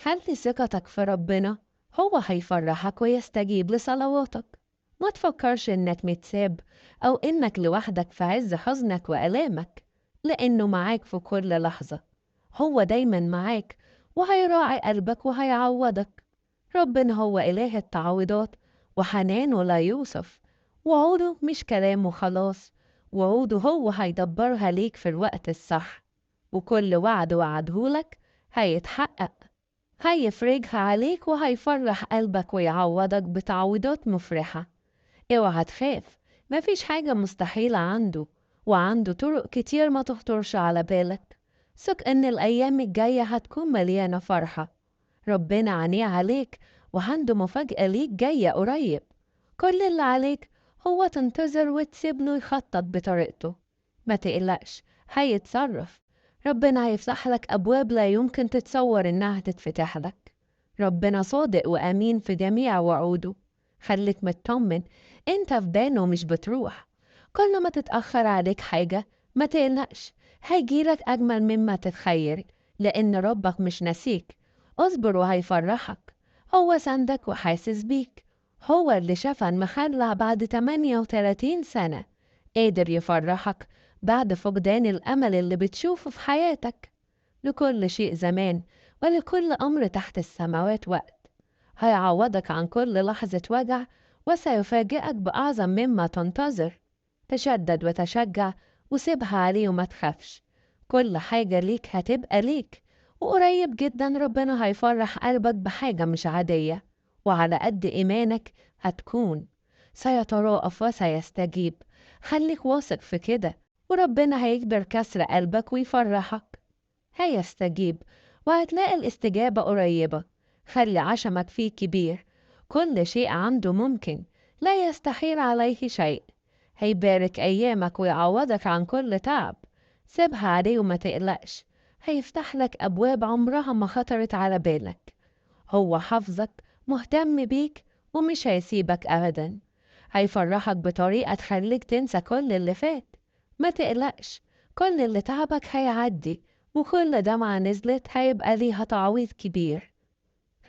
خلي ثقتك في ربنا، هو هيفرحك ويستجيب لصلواتك. ما تفكرش إنك متساب أو إنك لوحدك في عز حزنك وآلامك، لأنه معاك في كل لحظة. هو دايما معاك وهيراعي قلبك وهيعوضك. ربنا هو إله التعويضات وحنانه لا يوصف. وعوده مش كلام وخلاص، وعوده هو هيدبرها ليك في الوقت الصح، وكل وعد وعدهولك هيتحقق. هيفرجها عليك وهيفرح قلبك ويعوضك بتعويضات مفرحة. اوعى تخاف، مفيش حاجة مستحيلة عنده، وعنده طرق كتير ما تخطرش على بالك. ثق ان الأيام الجاية هتكون مليانة فرحة. ربنا عينيه عليك وعنده مفاجأة ليك جاية قريب. كل اللي عليك هو تنتظر وتسيب له يخطط بطريقته. ما تقلقش، هيتصرف. ربنا هيفتح لك أبواب لا يمكن تتصور إنها تتفتح لك. ربنا صادق وأمين في جميع وعوده. خليك مطمن، انت في باله مش بتروح. كل ما تتأخر عليك حاجة ما تقلقش، هيجيلك أجمل مما تتخيل، لأن ربك مش ناسيك. اصبر وهيفرحك. هو سندك وحاسس بيك. هو اللي شفى المخلع بعد 38 سنة، قادر يفرحك بعد فقدان الأمل اللي بتشوفه في حياتك. لكل شيء زمان، ولكل أمر تحت السماوات وقت. هيعوضك عن كل لحظة وجع، وسيفاجئك بأعظم مما تنتظر. تشدد وتشجع، وسيبها عليه وما تخافش. كل حاجة ليك هتبقى ليك، وقريب جدا ربنا هيفرح قلبك بحاجة مش عادية، وعلى قد إيمانك هتكون. سيتراءف وسيستجيب. خليك واثق في كده، وربنا هيجبر كسر قلبك ويفرحك. هيستجيب، وهتلاقي الاستجابة قريبة. خلي عشمك فيه كبير. كل شيء عنده ممكن، لا يستحيل عليه شيء. هيبارك أيامك ويعوضك عن كل تعب. سيبها عليه وما تقلقش. هيفتح لك أبواب عمرها ما خطرت على بالك. هو حافظك، مهتم بيك، ومش هيسيبك أبدا. هيفرحك بطريقة تخليك تنسى كل اللي فات. ما تقلقش، كل اللي تعبك هيعدي، وكل دمعة نزلت هيبقى ليها تعويض كبير.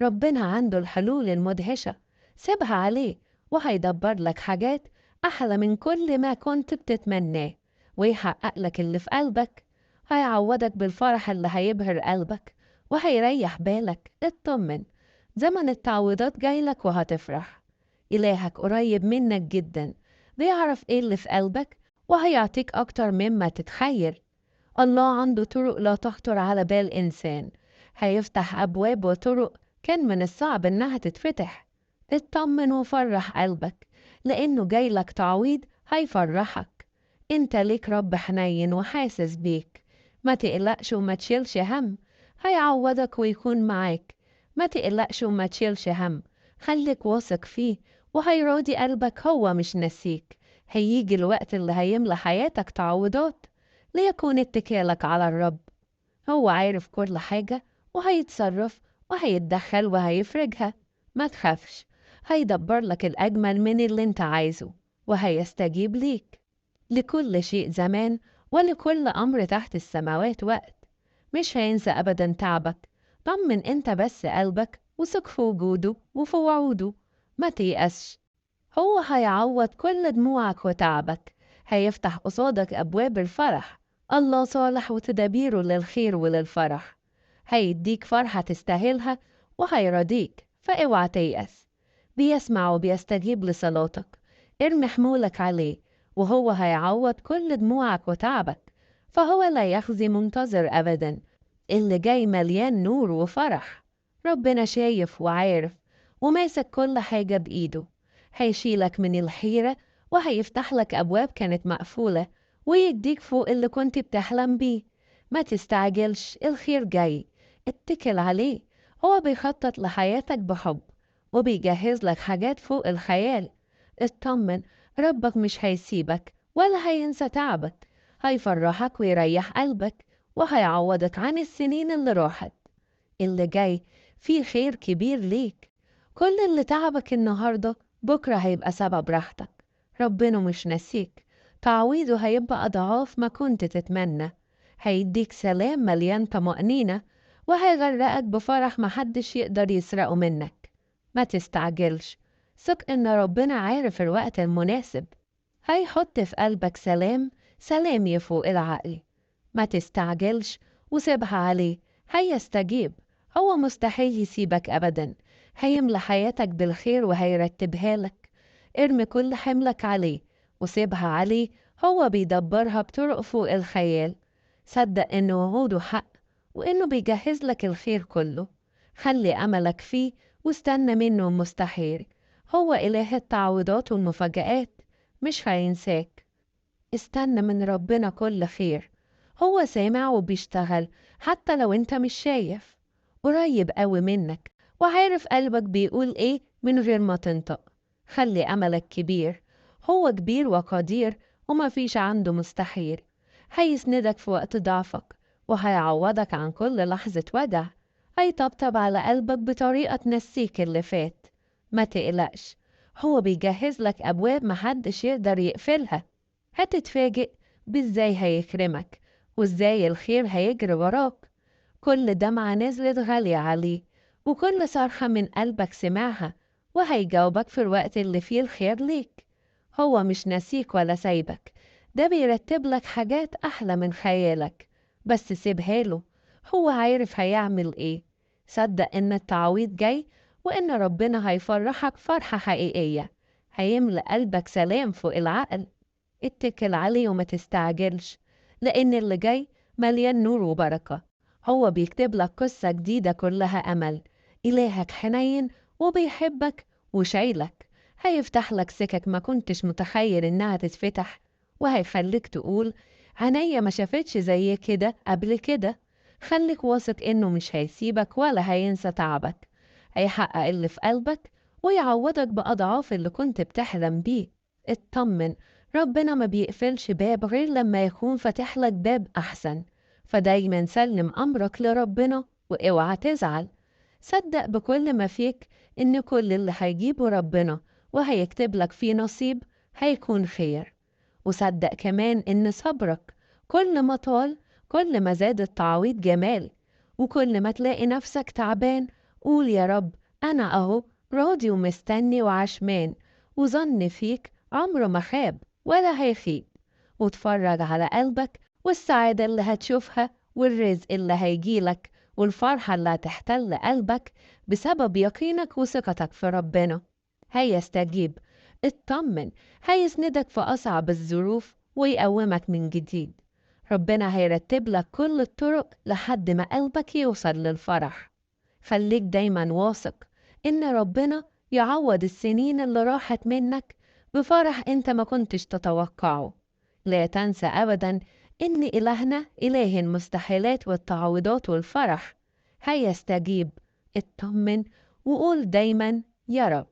ربنا عنده الحلول المدهشة. سيبها عليه، وهيدبر لك حاجات أحلى من كل ما كنت بتتمناه، ويحقق لك اللي في قلبك. هيعوضك بالفرح اللي هيبهر قلبك وهيريح بالك. اطمن، زمن التعويضات جايلك وهتفرح. إلهك قريب منك جدا، بيعرف ايه اللي في قلبك، وهيعطيك أكتر مما تتخيل. الله عنده طرق لا تخطر على بال إنسان. هيفتح أبواب وطرق كان من الصعب إنها تتفتح. اطمن وفرح قلبك، لأنه جايلك تعويض هيفرحك. انت ليك رب حنين وحاسس بيك. ما تقلقش وما تشيلش هم. هيعوضك ويكون معاك. ما تقلقش وما تشيلش هم. خليك واثق فيه، وهيراضي قلبك. هو مش نسيك. هيجي الوقت اللي هيملى حياتك تعويضات. ليكون اتكالك على الرب. هو عارف كل حاجة، وهيتصرف وهيتدخل وهيفرجها. ما تخافش، هيدبر لك الأجمل من اللي انت عايزه، وهيستجيب ليك. لكل شيء زمان، ولكل أمر تحت السماوات وقت. مش هينسى أبدا تعبك. طمن انت بس قلبك، وثق في وجوده وفي وعوده. ما تيأسش، هو هيعوض كل دموعك وتعبك. هيفتح قصادك أبواب الفرح. الله صالح وتدابيره للخير وللفرح. هيديك فرحة تستاهلها، وهيرضيك، فاوعى تيأس. بيسمع وبيستجيب لصلاتك. ارمي حمولك عليه، وهو هيعوض كل دموعك وتعبك. فهو لا يخزي منتظر أبدا. اللي جاي مليان نور وفرح. ربنا شايف وعارف، وماسك كل حاجة بإيده. هيشيلك من الحيرة، وهيفتح لك أبواب كانت مقفولة، ويديك فوق اللي كنت بتحلم بيه. ما تستعجلش، الخير جاي. اتكل عليه. هو بيخطط لحياتك بحب، وبيجهز لك حاجات فوق الخيال. اطمن، ربك مش هيسيبك ولا هينسى تعبك. هيفرحك ويريح قلبك، وهيعوضك عن السنين اللي راحت. اللي جاي فيه خير كبير ليك. كل اللي تعبك النهاردة بكرة هيبقى سبب راحتك. ربنا مش ناسيك. تعويضه هيبقى أضعاف ما كنت تتمنى. هيديك سلام مليان طمأنينة، وهيغرقك بفرح محدش يقدر يسرقه منك. ما تستعجلش، ثق إن ربنا عارف الوقت المناسب، هيحط في قلبك سلام يفوق العقل. ما تستعجلش وسيبها عليه، هيستجيب. هو مستحيل يسيبك أبدا، هيملى حياتك بالخير وهيرتبها لك. ارمي كل حملك عليه وسيبها عليه، هو بيدبرها بطرق فوق الخيال. صدق إن وعوده حق وإنه بيجهز لك الخير كله. خلي أملك فيه واستنى منه المستحيل. هو إله التعويضات والمفاجآت، مش هينساك. استنى من ربنا كل خير، هو سامع وبيشتغل حتى لو انت مش شايف. قريب قوي منك وعارف قلبك بيقول ايه من غير ما تنطق. خلي أملك كبير، هو كبير وقدير وما فيش عنده مستحيل. هيسندك في وقت ضعفك وهيعوضك عن كل لحظة وجع. هيطبطب على قلبك بطريقة تنسيك اللي فات. ما تقلقش، هو بيجهز لك أبواب محدش يقدر يقفلها. هتتفاجئ بإزاي هيكرمك وإزاي الخير هيجري وراك. كل دمعة نزلت غالية عليه، وكل صرخة من قلبك سمعها، وهيجاوبك في الوقت اللي فيه الخير ليك. هو مش ناسيك ولا سايبك، ده بيرتب لك حاجات أحلى من خيالك. بس سيبها له، هو عارف هيعمل إيه. صدق إن التعويض جاي، وإن ربنا هيفرحك فرحة حقيقية، هيملأ قلبك سلام فوق العقل. اتكل عليه وما تستعجلش، لأن اللي جاي مليان نور وبركة. هو بيكتب لك قصة جديدة كلها أمل. إلهك حنين وبيحبك وشايلك، هيفتح لك سكك ما كنتش متخيل إنها تتفتح، وهيخليك تقول عينيا ما شافتش زي كده قبل كده. خليك واثق إنه مش هيسيبك ولا هينسى تعبك. هيحقق اللي في قلبك ويعوضك بأضعاف اللي كنت بتحلم بيه. اطمن، ربنا ما بيقفلش باب غير لما يكون فاتح لك باب أحسن. فدايما سلم أمرك لربنا واوعى تزعل. صدق بكل ما فيك إن كل اللي هيجيبه ربنا وهيكتب لك فيه نصيب هيكون خير. وصدق كمان إن صبرك كل ما طال كل ما زاد التعويض جمال. وكل ما تلاقي نفسك تعبان قول يا رب أنا أهو راضي ومستني وعشمان. وظن فيك عمره ما خاب ولا هيخيب. واتفرج على قلبك والسعادة اللي هتشوفها والرزق اللي هيجيلك والفرحة اللي هتحتل قلبك بسبب يقينك وثقتك في ربنا. هيستجيب، اطمن، هيسندك في أصعب الظروف ويقومك من جديد. ربنا هيرتب لك كل الطرق لحد ما قلبك يوصل للفرح. خليك دايما واثق إن ربنا يعوض السنين اللي راحت منك بفرح انت ما كنتش تتوقعه. لا تنسى أبدا إن إلهنا إله المستحيلات والتعويضات والفرح. هيستجيب، اطمن وقول دايما يا رب.